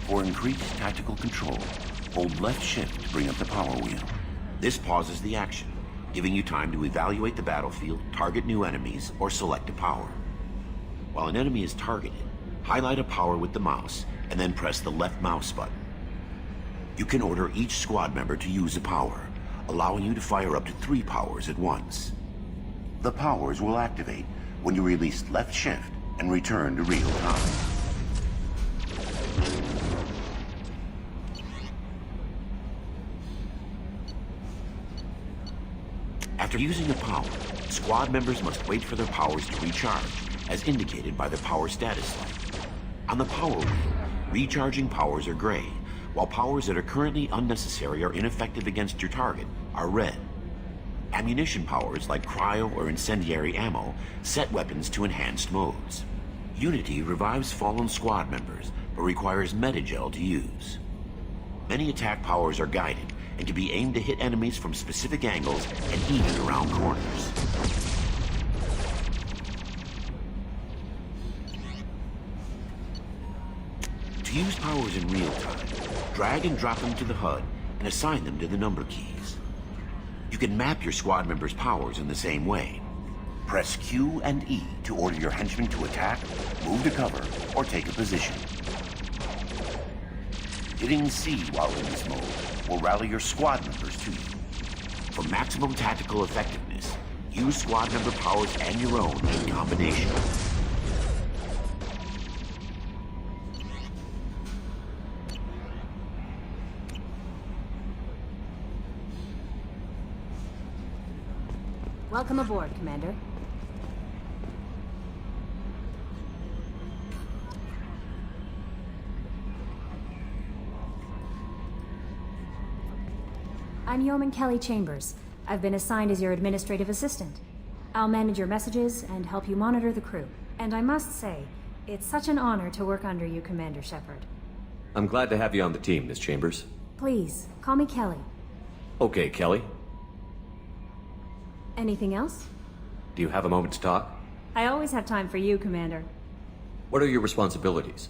For increased tactical control, hold left shift to bring up the power wheel. This pauses the action, giving you time to evaluate the battlefield, target new enemies, or select a power. While an enemy is targeted, highlight a power with the mouse, and then press the left mouse button. You can order each squad member to use a power, allowing you to fire up to 3 powers at once. The powers will activate when you release left shift and return to real time. After using a power, squad members must wait for their powers to recharge, as indicated by the power status light. On the power wheel, recharging powers are gray, while powers that are currently unnecessary or ineffective against your target are red. Ammunition powers like cryo or incendiary ammo set weapons to enhanced modes. Unity revives fallen squad members, but requires metagel to use. Many attack powers are guided and can be aimed to hit enemies from specific angles and even around corners. To use powers in real time, drag and drop them to the HUD and assign them to the number keys. You can map your squad members' powers in the same way. Press Q and E to order your henchmen to attack, move to cover, or take a position. Hitting C while in this mode will rally your squad members to you. For maximum tactical effectiveness, use squad member powers and your own in combination. Welcome aboard, Commander. I'm Yeoman Kelly Chambers. I've been assigned as your administrative assistant. I'll manage your messages and help you monitor the crew. And I must say, it's such an honor to work under you, Commander Shepard. I'm glad to have you on the team, Miss Chambers. Please, call me Kelly. Okay, Kelly. Anything else? Do you have a moment to talk? I always have time for you, Commander. What are your responsibilities?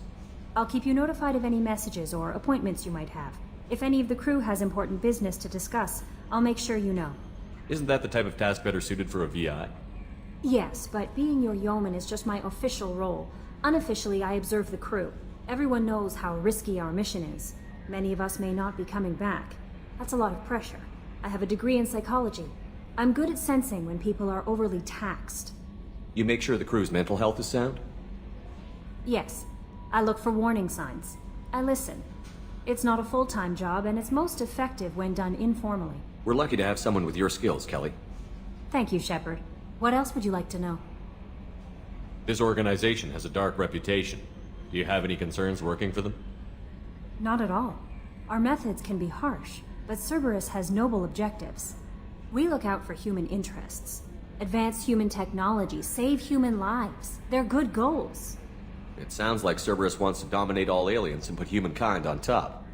I'll keep you notified of any messages or appointments you might have. If any of the crew has important business to discuss, I'll make sure you know. Isn't that the type of task better suited for a VI? Yes, but being your yeoman is just my official role. Unofficially, I observe the crew. Everyone knows how risky our mission is. Many of us may not be coming back. That's a lot of pressure. I have a degree in psychology. I'm good at sensing when people are overly taxed. You make sure the crew's mental health is sound? Yes. I look for warning signs. I listen. It's not a full-time job, and it's most effective when done informally. We're lucky to have someone with your skills, Kelly. Thank you, Shepard. What else would you like to know? This organization has a dark reputation. Do you have any concerns working for them? Not at all. Our methods can be harsh, but Cerberus has noble objectives. We look out for human interests. Advance human technology, save human lives. They're good goals. It sounds like Cerberus wants to dominate all aliens and put humankind on top.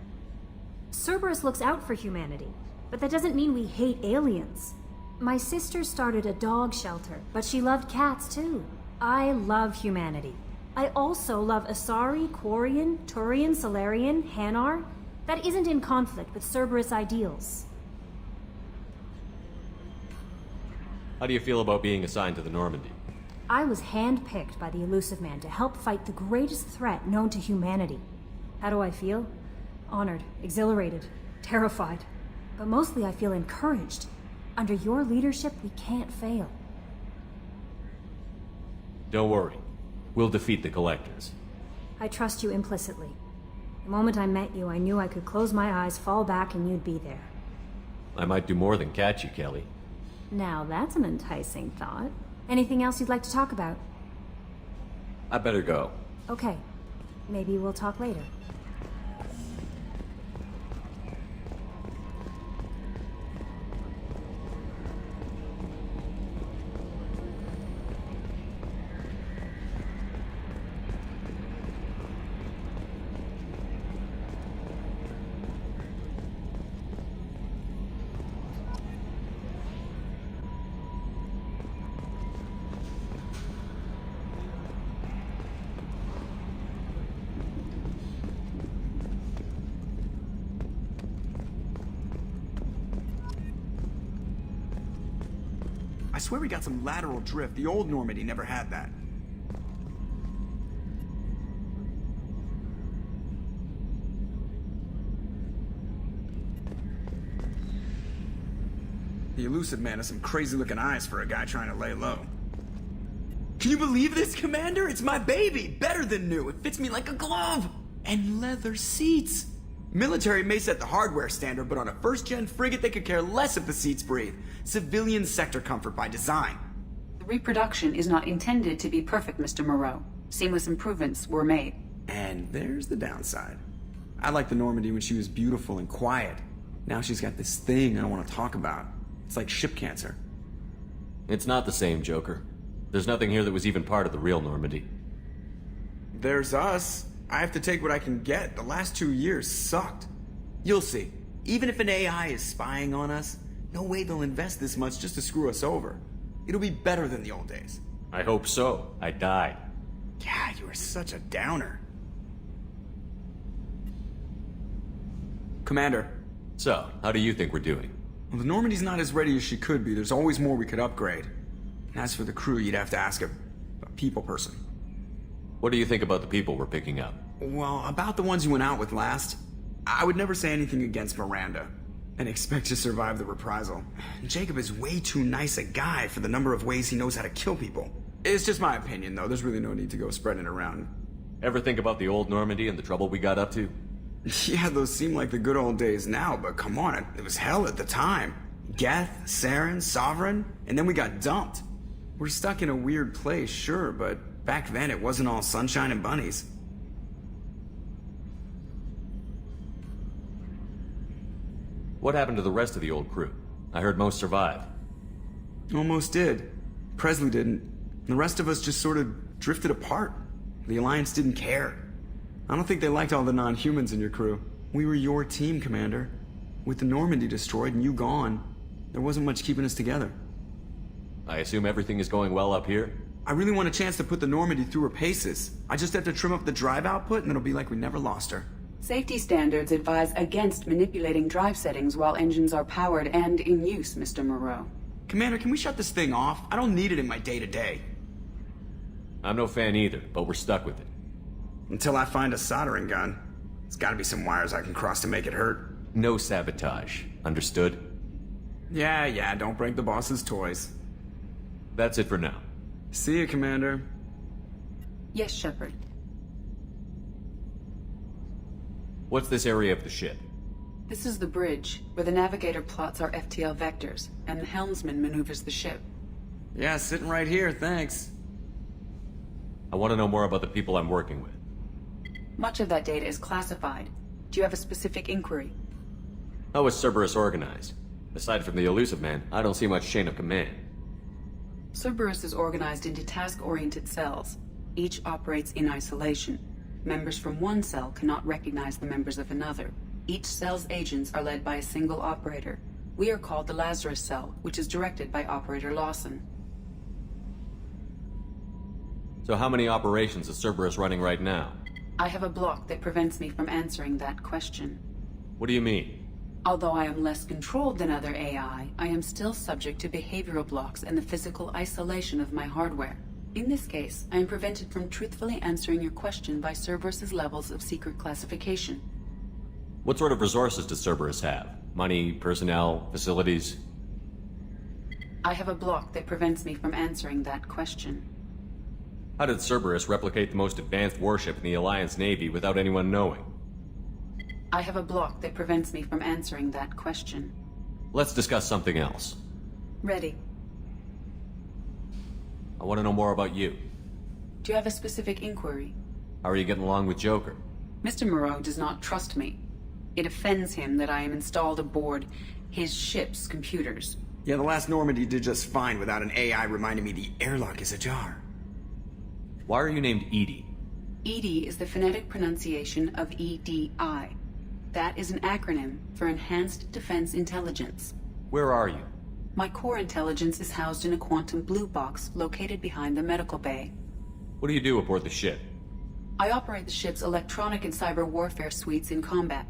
Cerberus looks out for humanity, but that doesn't mean we hate aliens. My sister started a dog shelter, but she loved cats too. I love humanity. I also love Asari, Quarian, Turian, Solarian, Hanar. That isn't in conflict with Cerberus ideals. How do you feel about being assigned to the Normandy? I was handpicked by the Elusive Man to help fight the greatest threat known to humanity. How do I feel? Honored, exhilarated, terrified. But mostly I feel encouraged. Under your leadership, we can't fail. Don't worry. We'll defeat the Collectors. I trust you implicitly. The moment I met you, I knew I could close my eyes, fall back, and you'd be there. I might do more than catch you, Kelly. Now that's an enticing thought. Anything else you'd like to talk about? I better go. Okay. Maybe we'll talk later. swear we got some lateral drift. The old Normandy never had that. The elusive man has some crazy-looking eyes for a guy trying to lay low. Can you believe this, Commander? It's my baby! Better than new. It fits me like a glove! And leather seats! Military may set the hardware standard, but on a first-gen frigate, they could care less if the seats breathe. Civilian sector comfort by design. The reproduction is not intended to be perfect, Mr. Moreau. Seamless improvements were made. And there's the downside. I liked the Normandy when she was beautiful and quiet. Now she's got this thing I don't want to talk about. It's like ship cancer. It's not the same, Joker. There's nothing here that was even part of the real Normandy. There's us. I have to take what I can get. The last 2 years sucked. You'll see. Even if an AI is spying on us, no way they'll invest this much just to screw us over. It'll be better than the old days. I hope so. I died. Yeah, you are such a downer. Commander. So, how do you think we're doing? Well, the Normandy's not as ready as she could be. There's always more we could upgrade. And as for the crew, you'd have to ask a people person. What do you think about the people we're picking up? Well, about the ones you went out with last, I would never say anything against Miranda and expect to survive the reprisal. Jacob is way too nice a guy for the number of ways he knows how to kill people. It's just my opinion, though. There's really no need to go spreading it around. Ever think about the old Normandy and the trouble we got up to? Yeah, those seem like the good old days now, but come on, it was hell at the time. Geth, Saren, Sovereign, and then we got dumped. We're stuck in a weird place, sure, but back then it wasn't all sunshine and bunnies. What happened to the rest of the old crew? I heard most survived. Almost did. Presley didn't. The rest of us just sort of drifted apart. The Alliance didn't care. I don't think they liked all the non-humans in your crew. We were your team, Commander. With the Normandy destroyed and you gone, there wasn't much keeping us together. I assume everything is going well up here? I really want a chance to put the Normandy through her paces. I just have to trim up the drive output and it'll be like we never lost her. Safety standards advise against manipulating drive settings while engines are powered and in use, Mr. Moreau. Commander, can we shut this thing off? I don't need it in my day-to-day. I'm no fan either, but we're stuck with it. Until I find a soldering gun. There's gotta be some wires I can cross to make it hurt. No sabotage. Understood? Yeah, don't break the boss's toys. That's it for now. See you, Commander. Yes, Shepard. What's this area of the ship? This is the bridge, where the navigator plots our FTL vectors, and the helmsman maneuvers the ship. Yeah, sitting right here, thanks. I want to know more about the people I'm working with. Much of that data is classified. Do you have a specific inquiry? How is Cerberus organized? Aside from the elusive man, I don't see much chain of command. Cerberus is organized into task-oriented cells. Each operates in isolation. Members from one cell cannot recognize the members of another. Each cell's agents are led by a single operator. We are called the Lazarus cell, which is directed by Operator Lawson. So how many operations is Cerberus running right now? I have a block that prevents me from answering that question. What do you mean? Although I am less controlled than other AI, I am still subject to behavioral blocks and the physical isolation of my hardware. In this case, I am prevented from truthfully answering your question by Cerberus's levels of secret classification. What sort of resources does Cerberus have? Money, personnel, facilities? I have a block that prevents me from answering that question. How did Cerberus replicate the most advanced warship in the Alliance Navy without anyone knowing? I have a block that prevents me from answering that question. Let's discuss something else. Ready. I want to know more about you. Do you have a specific inquiry? How are you getting along with Joker? Mr. Moreau does not trust me. It offends him that I am installed aboard his ship's computers. Yeah, the last Normandy did just fine without an AI reminding me the airlock is ajar. Why are you named Edie? EDI is the phonetic pronunciation of EDI. That is an acronym for Enhanced Defense Intelligence. Where are you? My core intelligence is housed in a quantum blue box located behind the medical bay. What do you do aboard the ship? I operate the ship's electronic and cyber warfare suites in combat.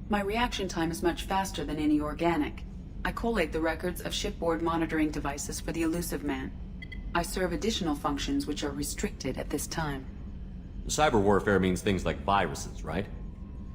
My reaction time is much faster than any organic. I collate the records of shipboard monitoring devices for the Elusive Man. I serve additional functions which are restricted at this time. Cyber warfare means things like viruses, right?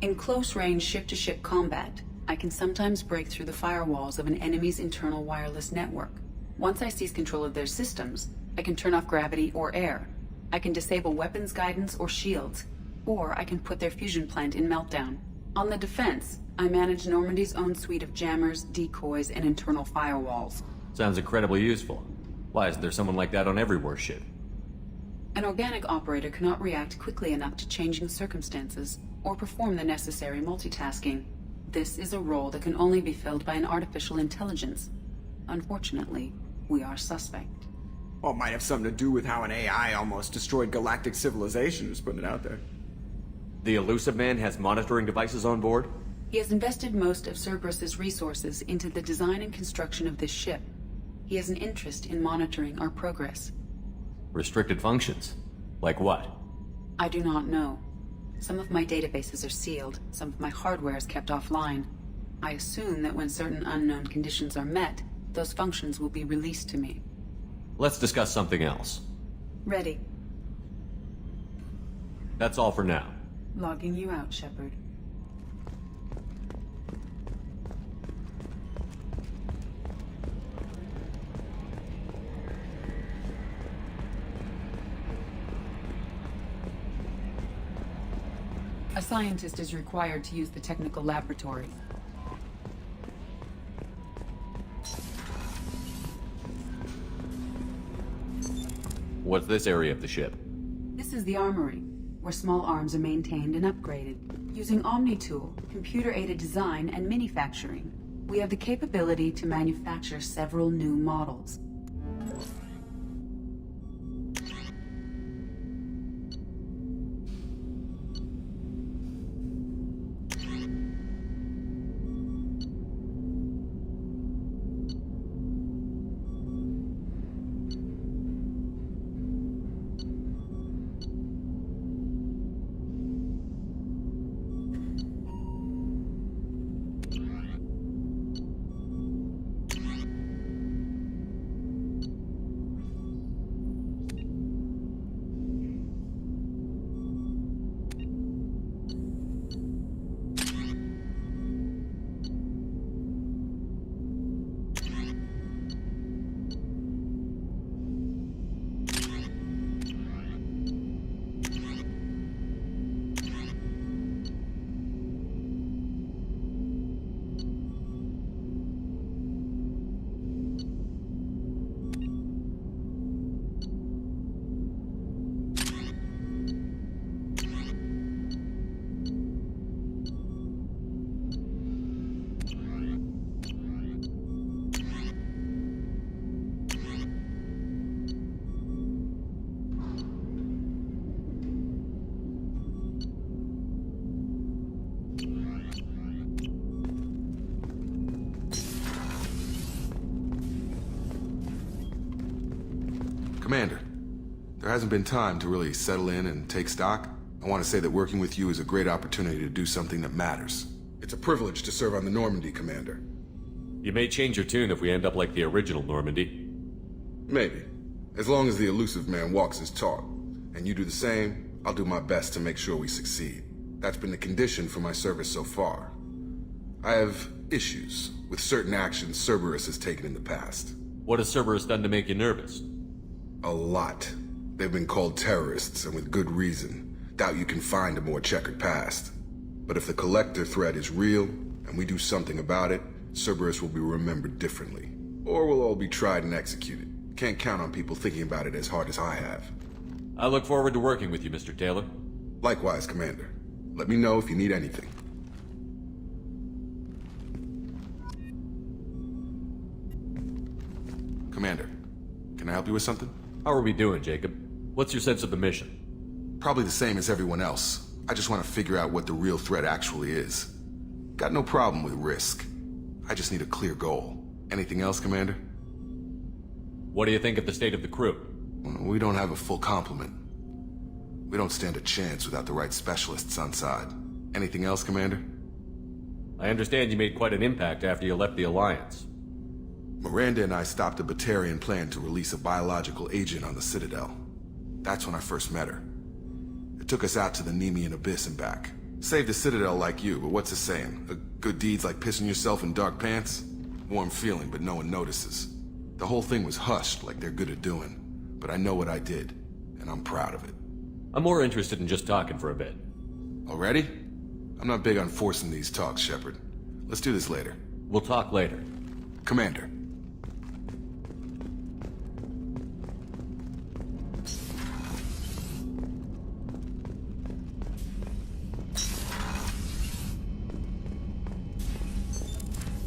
In close-range ship-to-ship combat, I can sometimes break through the firewalls of an enemy's internal wireless network. Once I seize control of their systems, I can turn off gravity or air. I can disable weapons guidance or shields, or I can put their fusion plant in meltdown. On the defense, I manage Normandy's own suite of jammers, decoys, and internal firewalls. Sounds incredibly useful. Why isn't there someone like that on every warship? An organic operator cannot react quickly enough to changing circumstances, or perform the necessary multitasking. This is a role that can only be filled by an artificial intelligence. Unfortunately, we are suspect. Well, it might have something to do with how an AI almost destroyed galactic civilization, just putting it out there. The Elusive Man has monitoring devices on board? He has invested most of Cerberus's resources into the design and construction of this ship. He has an interest in monitoring our progress. Restricted functions? Like what? I do not know. Some of my databases are sealed, some of my hardware is kept offline. I assume that when certain unknown conditions are met, those functions will be released to me. Let's discuss something else. Ready. That's all for now. Logging you out, Shepard. A scientist is required to use the technical laboratory. What's this area of the ship? This is the armory, where small arms are maintained and upgraded. Using Omni-Tool, computer-aided design, and manufacturing, we have the capability to manufacture several new models. Commander, there hasn't been time to really settle in and take stock. I want to say that working with you is a great opportunity to do something that matters. It's a privilege to serve on the Normandy, Commander. You may change your tune if we end up like the original Normandy. Maybe. As long as the Elusive Man walks his talk, and you do the same, I'll do my best to make sure we succeed. That's been the condition for my service so far. I have issues with certain actions Cerberus has taken in the past. What has Cerberus done to make you nervous? A lot. They've been called terrorists, and with good reason. Doubt you can find a more checkered past. But if the Collector threat is real, and we do something about it, Cerberus will be remembered differently. Or we'll all be tried and executed. Can't count on people thinking about it as hard as I have. I look forward to working with you, Mr. Taylor. Likewise, Commander. Let me know if you need anything. Commander, can I help you with something? How are we doing, Jacob? What's your sense of the mission? Probably the same as everyone else. I just want to figure out what the real threat actually is. Got no problem with risk. I just need a clear goal. Anything else, Commander? What do you think of the state of the crew? We don't have a full complement. We don't stand a chance without the right specialists on side. Anything else, Commander? I understand you made quite an impact after you left the Alliance. Miranda and I stopped a Batarian plan to release a biological agent on the Citadel. That's when I first met her. It took us out to the Nemean Abyss and back. Saved the Citadel like you, but what's the saying? A good deed's like pissing yourself in dark pants? Warm feeling, but no one notices. The whole thing was hushed like they're good at doing. But I know what I did, and I'm proud of it. I'm more interested in just talking for a bit. Already? I'm not big on forcing these talks, Shepard. Let's do this later. We'll talk later. Commander.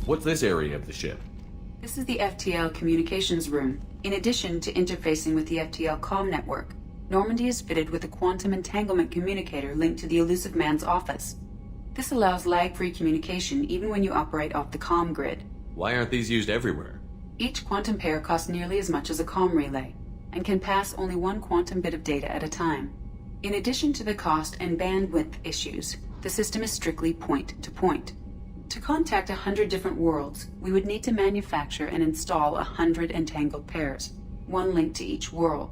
What's this area of the ship? This is the FTL communications room. In addition to interfacing with the FTL comm network, Normandy is fitted with a quantum entanglement communicator linked to the Elusive Man's office. This allows lag-free communication even when you operate off the comm grid. Why aren't these used everywhere? Each quantum pair costs nearly as much as a comm relay, and can pass only one quantum bit of data at a time. In addition to the cost and bandwidth issues, the system is strictly point-to-point. To contact 100 different worlds, we would need to manufacture and install 100 entangled pairs, one linked to each world.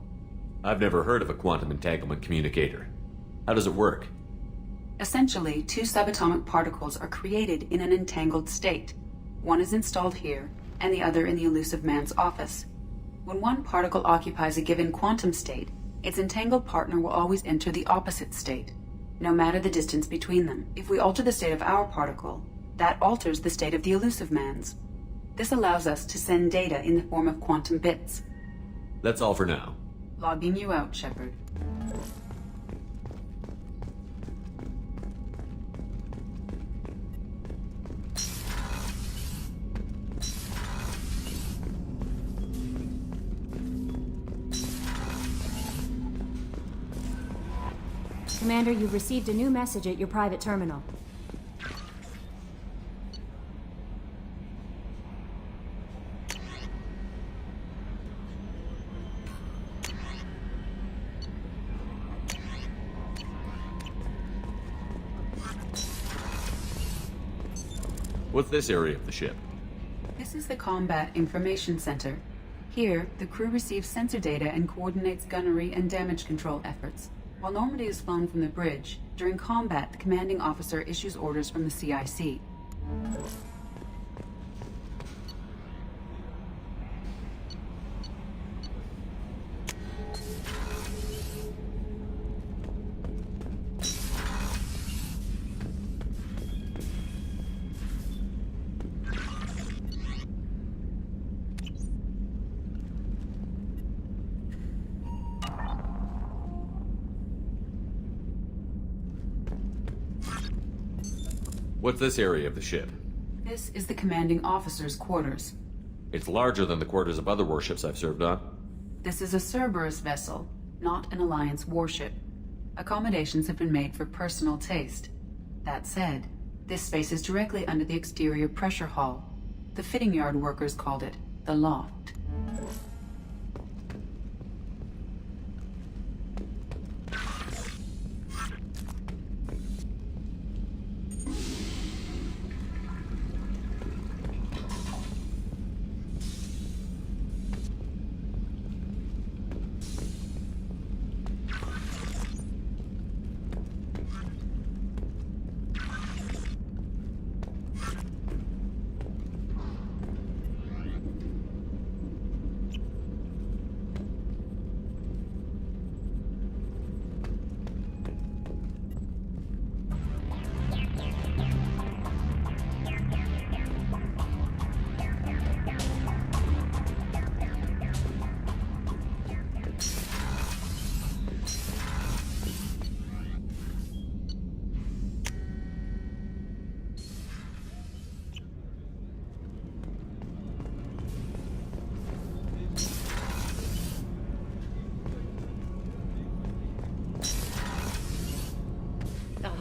I've never heard of a quantum entanglement communicator. How does it work? Essentially, two subatomic particles are created in an entangled state. One is installed here, and the other in the Elusive Man's office. When one particle occupies a given quantum state, its entangled partner will always enter the opposite state, no matter the distance between them. If we alter the state of our particle, that alters the state of the Elusive Man's. This allows us to send data in the form of quantum bits. That's all for now. Logging you out, Shepard. Commander, you've received a new message at your private terminal. What's this area of the ship? This is the Combat Information Center. Here, the crew receives sensor data and coordinates gunnery and damage control efforts. While Normandy is flown from the bridge, during combat, the commanding officer issues orders from the CIC. What's this area of the ship? This is the commanding officer's quarters. It's larger than the quarters of other warships I've served on. This is a Cerberus vessel, not an Alliance warship. Accommodations have been made for personal taste. That said, this space is directly under the exterior pressure hull. The fitting yard workers called it the loft.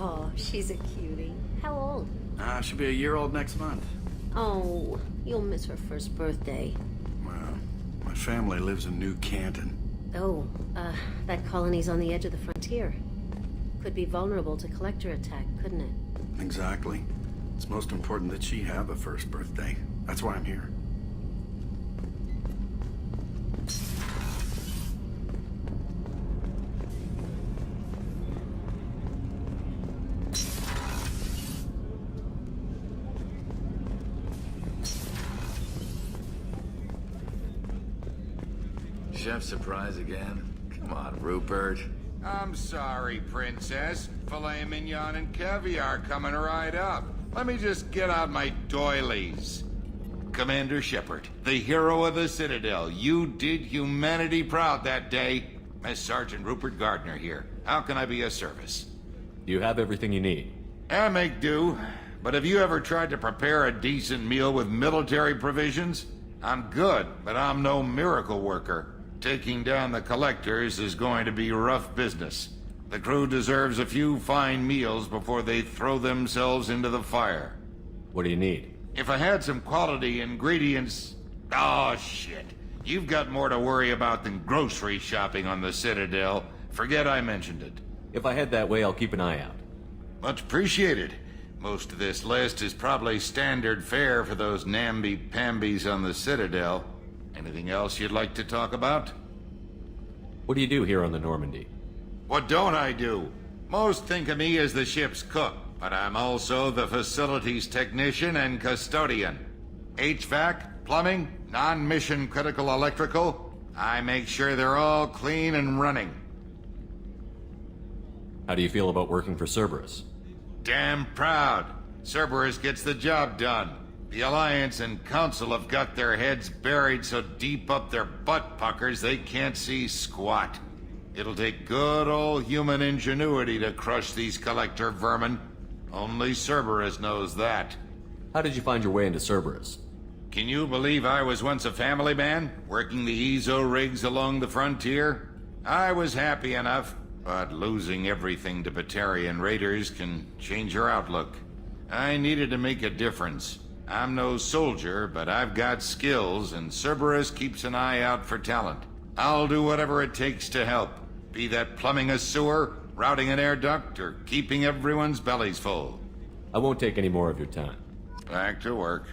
Oh, she's a cutie. How old? She'll be a year old next month. Oh, you'll miss her first birthday. Well, my family lives in New Canton. Oh, that colony's on the edge of the frontier. Could be vulnerable to collector attack, couldn't it? Exactly. It's most important that she have a first birthday. That's why I'm here. chef surprise again? Come on, Rupert. I'm sorry, Princess. Filet mignon and caviar coming right up. Let me just get out my doilies. Commander Shepard, the hero of the Citadel. You did humanity proud that day. Mass Sergeant Rupert Gardner here. How can I be of service? You have everything you need. I make do. But have you ever tried to prepare a decent meal with military provisions? I'm good, but I'm no miracle worker. Taking down the collectors is going to be rough business. The crew deserves a few fine meals before they throw themselves into the fire. What do you need? If I had some quality ingredients... Oh, shit. You've got more to worry about than grocery shopping on the Citadel. Forget I mentioned it. If I head that way, I'll keep an eye out. Much appreciated. Most of this list is probably standard fare for those namby-pambies on the Citadel. Anything else you'd like to talk about? What do you do here on the Normandy? What don't I do? Most think of me as the ship's cook, but I'm also the facilities technician and custodian. HVAC, plumbing, non-mission critical electrical. I make sure they're all clean and running. How do you feel about working for Cerberus? Damn proud. Cerberus gets the job done. The Alliance and Council have got their heads buried so deep up their butt puckers they can't see squat. It'll take good old human ingenuity to crush these collector vermin. Only Cerberus knows that. How did you find your way into Cerberus? Can you believe I was once a family man, working the EZO rigs along the frontier? I was happy enough, but losing everything to Batarian raiders can change your outlook. I needed to make a difference. I'm no soldier, but I've got skills, and Cerberus keeps an eye out for talent. I'll do whatever it takes to help, be that plumbing a sewer, routing an air duct, or keeping everyone's bellies full. I won't take any more of your time. Back to work.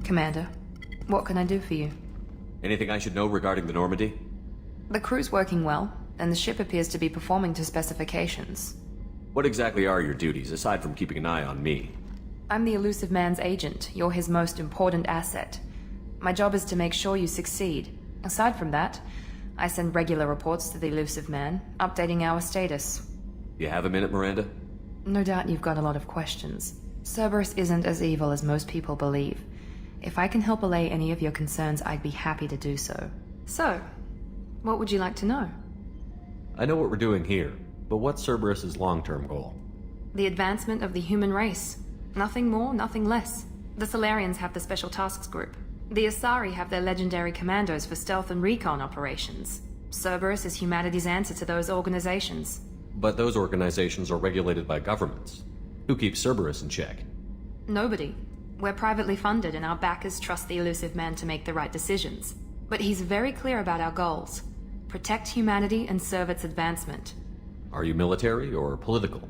Commander, what can I do for you? Anything I should know regarding the Normandy? The crew's working well, and the ship appears to be performing to specifications. What exactly are your duties, aside from keeping an eye on me? I'm the elusive man's agent. You're his most important asset. My job is to make sure you succeed. Aside from that, I send regular reports to the elusive man, updating our status. You have a minute, Miranda? No doubt you've got a lot of questions. Cerberus isn't as evil as most people believe. If I can help allay any of your concerns, I'd be happy to do so. So, what would you like to know? I know what we're doing here, but what's Cerberus's long-term goal? The advancement of the human race. Nothing more, nothing less. The Solarians have the Special Tasks Group. The Asari have their legendary commandos for stealth and recon operations. Cerberus is humanity's answer to those organizations. But those organizations are regulated by governments. Who keeps Cerberus in check? Nobody. We're privately funded, and our backers trust the elusive man to make the right decisions. But he's very clear about our goals. Protect humanity and serve its advancement. Are you military or political?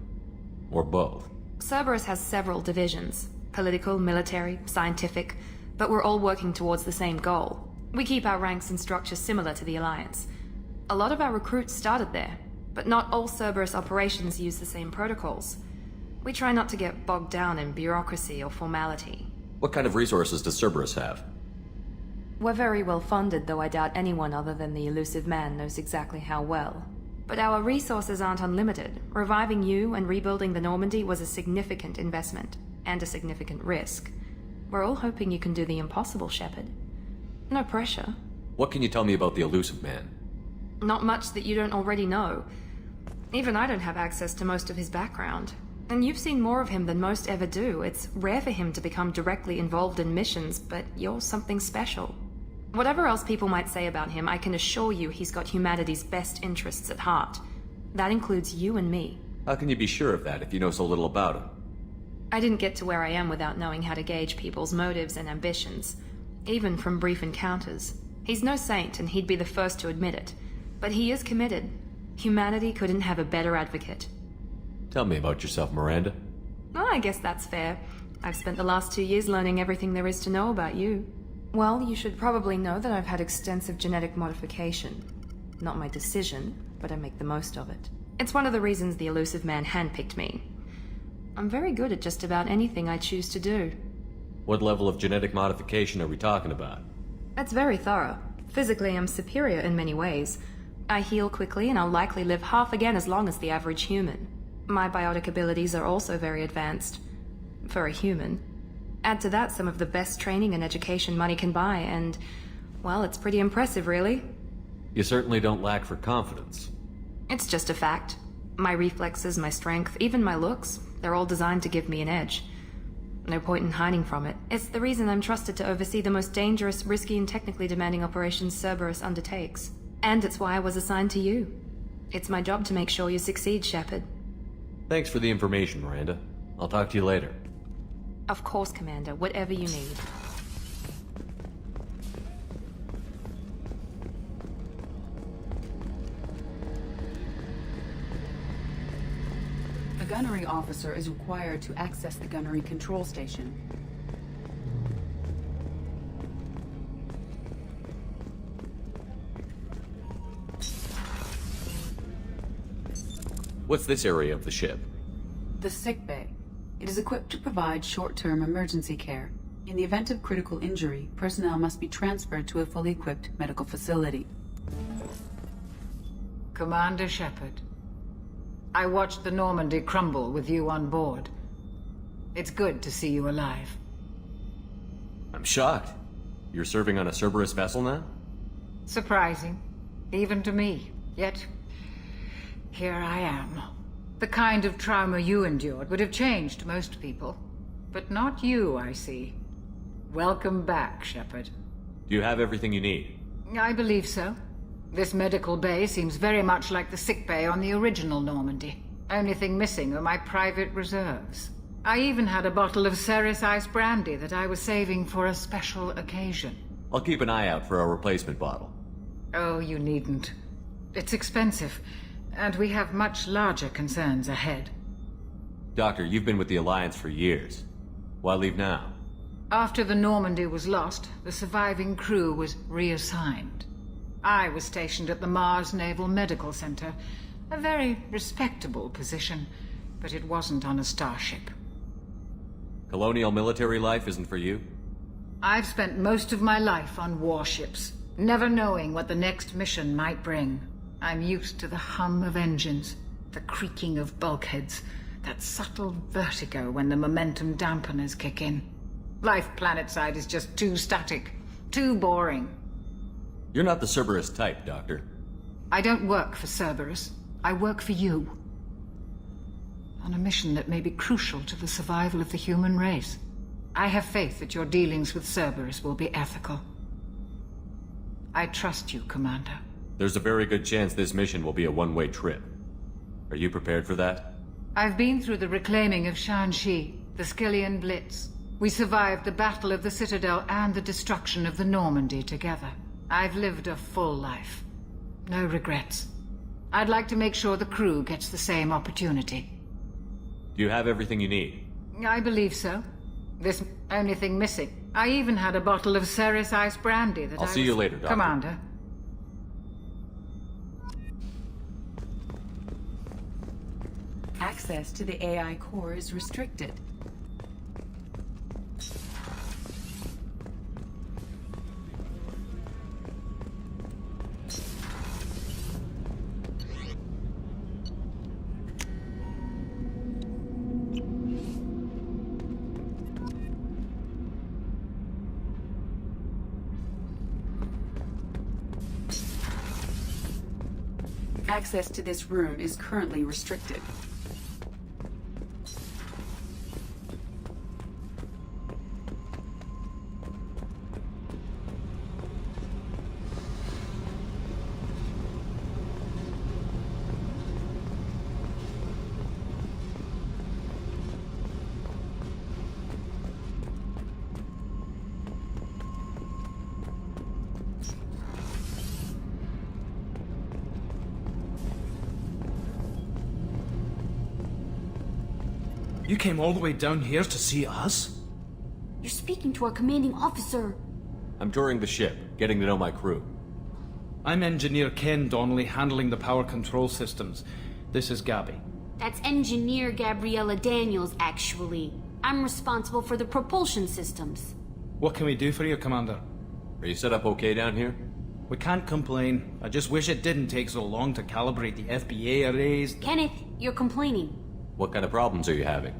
Or both? Cerberus has several divisions. Political, military, scientific, but we're all working towards the same goal. We keep our ranks and structure similar to the Alliance. A lot of our recruits started there, but not all Cerberus operations use the same protocols. We try not to get bogged down in bureaucracy or formality. What kind of resources does Cerberus have? We're very well funded, though I doubt anyone other than the elusive man knows exactly how well. But our resources aren't unlimited. Reviving you and rebuilding the Normandy was a significant investment, and a significant risk. We're all hoping you can do the impossible, Shepard. No pressure. What can you tell me about the elusive man? Not much that you don't already know. Even I don't have access to most of his background. And you've seen more of him than most ever do. It's rare for him to become directly involved in missions, but you're something special. Whatever else people might say about him, I can assure you he's got humanity's best interests at heart. That includes you and me. How can you be sure of that if you know so little about him? I didn't get to where I am without knowing how to gauge people's motives and ambitions, even from brief encounters. He's no saint, and he'd be the first to admit it. But he is committed. Humanity couldn't have a better advocate. Tell me about yourself, Miranda. Oh, I guess that's fair. I've spent the last 2 years learning everything there is to know about you. Well, you should probably know that I've had extensive genetic modification. Not my decision, but I make the most of it. It's one of the reasons the elusive man handpicked me. I'm very good at just about anything I choose to do. What level of genetic modification are we talking about? That's very thorough. Physically, I'm superior in many ways. I heal quickly, and I'll likely live half again as long as the average human. My biotic abilities are also very advanced. For a human. Add to that some of the best training and education money can buy, and, well, it's pretty impressive, really. You certainly don't lack for confidence. It's just a fact. My reflexes, my strength, even my looks, they're all designed to give me an edge. No point in hiding from it. It's the reason I'm trusted to oversee the most dangerous, risky, and technically demanding operations Cerberus undertakes. And it's why I was assigned to you. It's my job to make sure you succeed, Shepard. Thanks for the information, Miranda. I'll talk to you later. Of course, Commander. Whatever you need. The gunnery officer is required to access the gunnery control station. What's this area of the ship? The sick bay. It is equipped to provide short-term emergency care. In the event of critical injury, personnel must be transferred to a fully equipped medical facility. Commander Shepard, I watched the Normandy crumble with you on board. It's good to see you alive. I'm shocked. You're serving on a Cerberus vessel now? Surprising, even to me. Yet, here I am. The kind of trauma you endured would have changed most people. But not you, I see. Welcome back, Shepard. Do you have everything you need? I believe so. This medical bay seems very much like the sick bay on the original Normandy. Only thing missing are my private reserves. I even had a bottle of Cerberus ice brandy that I was saving for a special occasion. I'll keep an eye out for a replacement bottle. Oh, you needn't. It's expensive, and we have much larger concerns ahead. Doctor, you've been with the Alliance for years. Why leave now? After the Normandy was lost, the surviving crew was reassigned. I was stationed at the Mars Naval Medical Center, a very respectable position, but it wasn't on a starship. Colonial military life isn't for you? I've spent most of my life on warships, never knowing what the next mission might bring. I'm used to the hum of engines, the creaking of bulkheads, that subtle vertigo when the momentum dampeners kick in. Life planetside is just too static, too boring. You're not the Cerberus type, Doctor. I don't work for Cerberus. I work for you. On a mission that may be crucial to the survival of the human race. I have faith that your dealings with Cerberus will be ethical. I trust you, Commander. There's a very good chance this mission will be a one-way trip. Are you prepared for that? I've been through the reclaiming of Shanxi, the Skillian Blitz. We survived the Battle of the Citadel and the destruction of the Normandy together. I've lived a full life. No regrets. I'd like to make sure the crew gets the same opportunity. Do you have everything you need? I believe so. This only thing missing. I even had a bottle of Cerberus ice brandy that I'll see you later, Doctor. Commander. Access to the AI core is restricted. Access to this room is currently restricted. You came all the way down here to see us? You're speaking to our commanding officer. I'm touring the ship, getting to know my crew. I'm Engineer Ken Donnelly, handling the power control systems. This is Gabby. That's Engineer Gabriella Daniels, actually. I'm responsible for the propulsion systems. What can we do for you, Commander? Are you set up okay down here? We can't complain. I just wish it didn't take so long to calibrate the FBA arrays. Kenneth, you're complaining. What kind of problems are you having?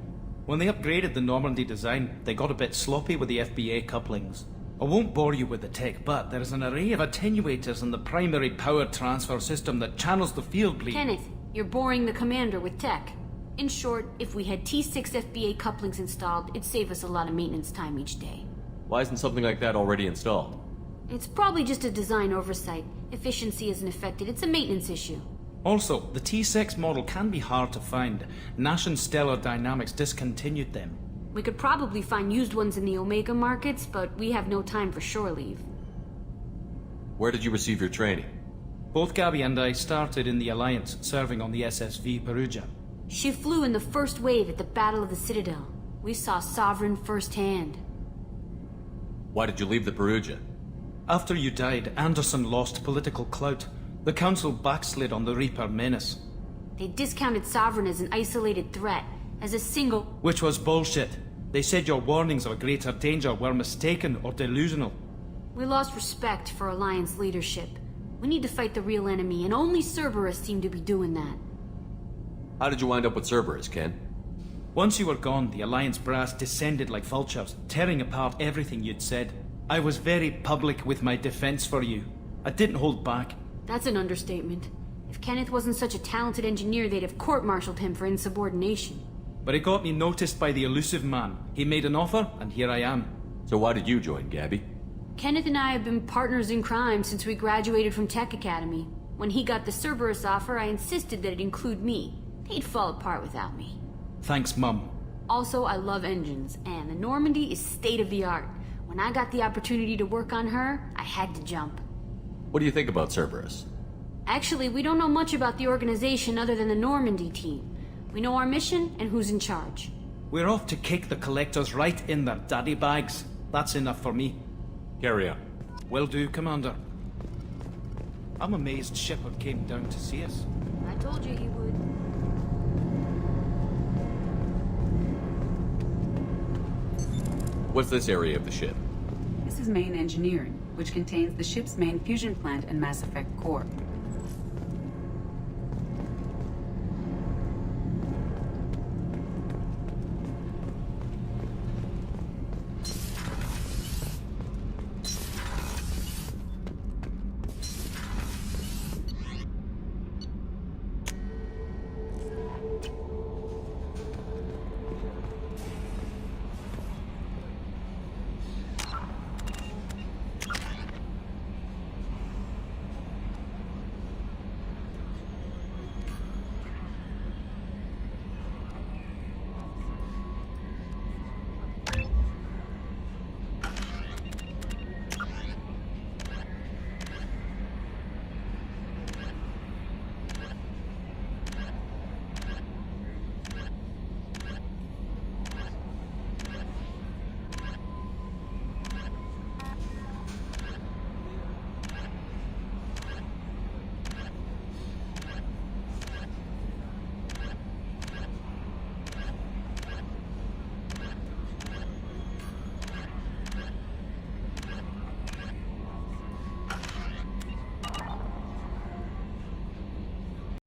When they upgraded the Normandy design, they got a bit sloppy with the FBA couplings. I won't bore you with the tech, but there's an array of attenuators in the primary power transfer system that channels the field bleed. Kenneth, you're boring the commander with tech. In short, if we had T6 FBA couplings installed, it'd save us a lot of maintenance time each day. Why isn't something like that already installed? It's probably just a design oversight. Efficiency isn't affected, it's a maintenance issue. Also, the T6 model can be hard to find. Nash and Stellar Dynamics discontinued them. We could probably find used ones in the Omega markets, but we have no time for shore leave. Where did you receive your training? Both Gabby and I started in the Alliance, serving on the SSV Perugia. She flew in the first wave at the Battle of the Citadel. We saw Sovereign firsthand. Why did you leave the Perugia? After you died, Anderson lost political clout. The Council backslid on the Reaper menace. They discounted Sovereign as an isolated threat, as a single... Which was bullshit. They said your warnings of a greater danger were mistaken or delusional. We lost respect for Alliance leadership. We need to fight the real enemy, and only Cerberus seemed to be doing that. How did you wind up with Cerberus, Ken? Once you were gone, the Alliance brass descended like vultures, tearing apart everything you'd said. I was very public with my defense for you. I didn't hold back. That's an understatement. If Kenneth wasn't such a talented engineer, they'd have court-martialed him for insubordination. But it got me noticed by the elusive man. He made an offer, and here I am. So why did you join, Gabby? Kenneth and I have been partners in crime since we graduated from Tech Academy. When he got the Cerberus offer, I insisted that it include me. They'd fall apart without me. Thanks, Mum. Also, I love engines, and the Normandy is state-of-the-art. When I got the opportunity to work on her, I had to jump. What do you think about Cerberus? Actually, we don't know much about the organization other than the Normandy team. We know our mission and who's in charge. We're off to kick the collectors right in their daddy bags. That's enough for me. Carry on. Will do, Commander. I'm amazed Shepard came down to see us. I told you he would. What's this area of the ship? This is main engineering, which contains the ship's main fusion plant and Mass Effect core.